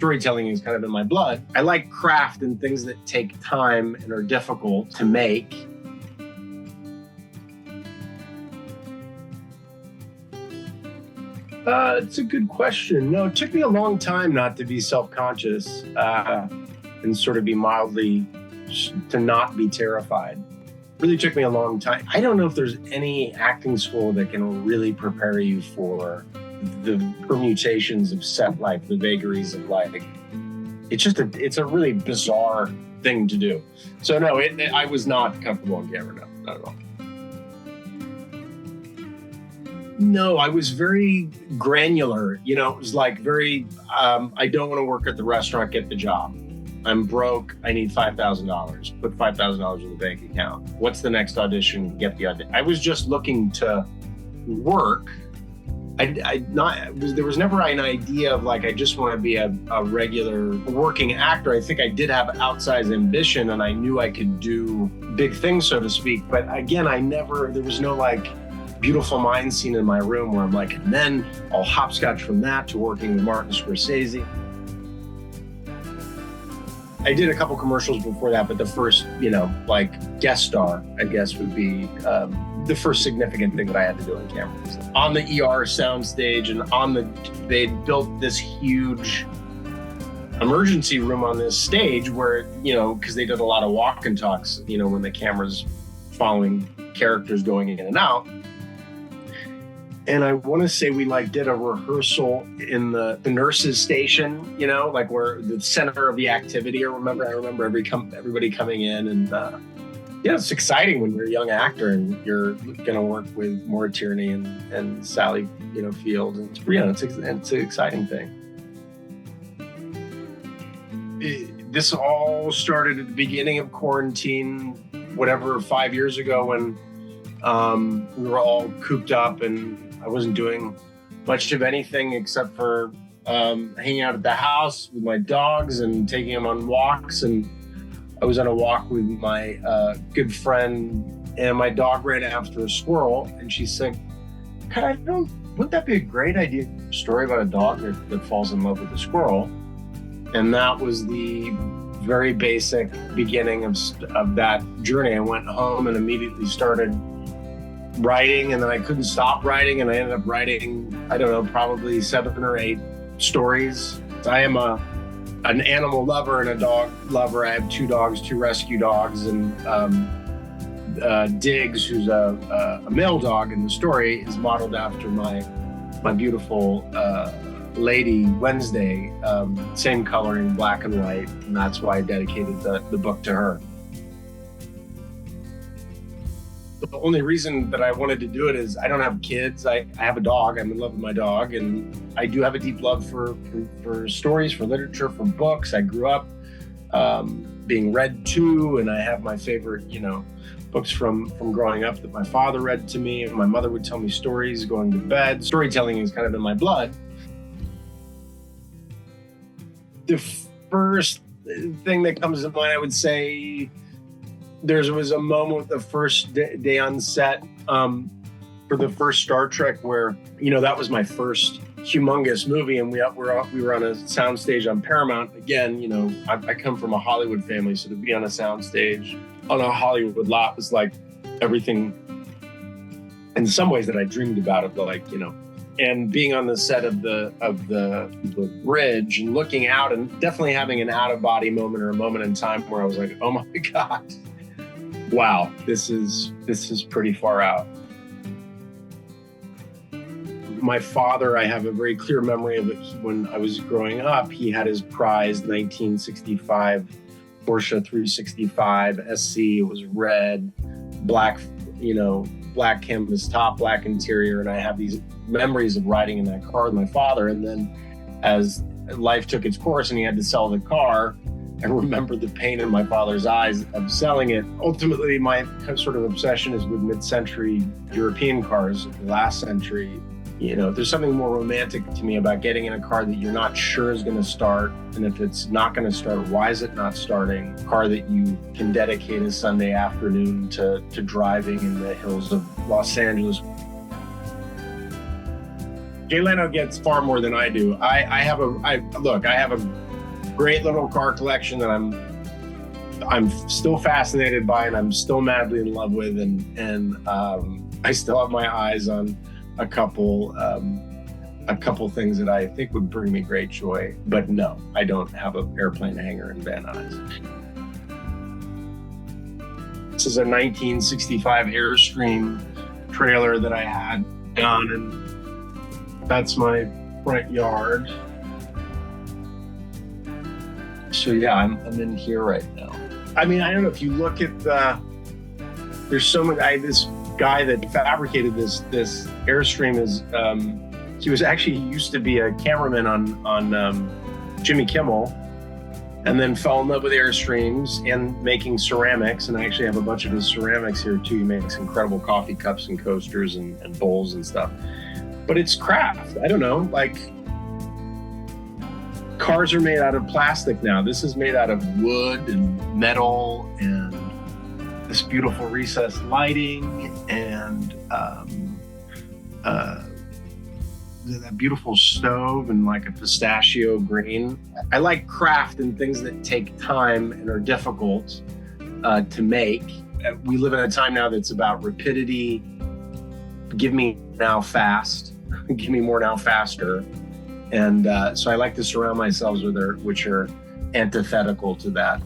Storytelling is kind of in my blood. I like craft and things that take time and are difficult to make. It's a good question. No, it took me a long time not to be self-conscious and sort of be mildly, to not be terrified. Really took me a long time. I don't know if there's any acting school that can really prepare you for the permutations of set life, the vagaries of life. It's a really bizarre thing to do. So no, I was not comfortable on camera, no, not at all. No, I was very granular. You know, it was like very, I don't want to work at the restaurant, get the job. I'm broke, I need $5,000. Put $5,000 in the bank account. What's the next audition? Get the audition. I was just looking to work. There was never an idea of like, I just want to be a regular working actor. I think I did have outsized ambition and I knew I could do big things, so to speak. But again, there was no like Beautiful Mind scene in my room where I'm like, and then I'll hopscotch from that to working with Martin Scorsese. I did a couple commercials before that, but the first, like guest star, I guess would be the first significant thing that I had to do on camera. On the ER soundstage and they built this huge emergency room on this stage where, because they did a lot of walk and talks, when the camera's following characters going in and out. And I want to say we did a rehearsal in the nurses' station, like where the center of the activity. I remember everybody coming in, and it's exciting when you're a young actor and you're going to work with Maura Tierney and Sally, Field, and it's an exciting thing. This all started at the beginning of quarantine, 5 years ago, when we were all cooped up and I wasn't doing much of anything except for hanging out at the house with my dogs and taking them on walks. And I was on a walk with my good friend, and my dog ran after a squirrel. And she said, wouldn't that be a great idea? A story about a dog that falls in love with a squirrel. And that was the very basic beginning of that journey. I went home and immediately started writing, and then I couldn't stop writing, and I ended up writing, probably 7 or 8 stories. I am an animal lover and a dog lover. I have 2 dogs, 2 rescue dogs, and Digz, who's a male dog in the story, is modeled after my beautiful lady Wednesday, same coloring, black and white, and that's why I dedicated the book to her. The only reason that I wanted to do it is I don't have kids. I have a dog. I'm in love with my dog. And I do have a deep love for stories, for literature, for books. I grew up being read to, and I have my favorite, books from growing up that my father read to me. And my mother would tell me stories going to bed. Storytelling is kind of in my blood. The first thing that comes to mind, I would say, there was a moment the first day on set for the first Star Trek where, that was my first humongous movie, and we were on a soundstage on Paramount. Again, I come from a Hollywood family, so to be on a soundstage on a Hollywood lot was like everything in some ways that I dreamed about it, and being on the set of the bridge and looking out and definitely having an out-of-body moment or a moment in time where I was like, oh my God. Wow, this is pretty far out. My father, I have a very clear memory of it. When I was growing up, he had his prized 1965 Porsche 365 SC. It was red, black, black canvas top, black interior. And I have these memories of riding in that car with my father. And then as life took its course and he had to sell the car, I remember the pain in my father's eyes of selling it. Ultimately, my sort of obsession is with mid-century European cars, the last century. There's something more romantic to me about getting in a car that you're not sure is going to start. And if it's not going to start, why is it not starting? A car that you can dedicate a Sunday afternoon to driving in the hills of Los Angeles. Jay Leno gets far more than I do. I have a great little car collection that I'm still fascinated by, and I'm still madly in love with, and I still have my eyes on a couple things that I think would bring me great joy. But no, I don't have an airplane hangar in Van Nuys. This is a 1965 Airstream trailer that I had done, and that's my front yard. So yeah, I'm in here right now. I mean, I don't know if you look at there's so many. This guy that fabricated this Airstream is he used to be a cameraman on Jimmy Kimmel, and then fell in love with Airstreams and making ceramics. And I actually have a bunch of his ceramics here too. He makes incredible coffee cups and coasters and bowls and stuff. But it's craft. I don't know, like cars are made out of plastic now. This is made out of wood and metal and this beautiful recessed lighting and that beautiful stove and like a pistachio green. I like craft and things that take time and are difficult to make. We live in a time now that's about rapidity. Give me now fast. Give me more now faster. And so I like to surround myself with which are antithetical to that.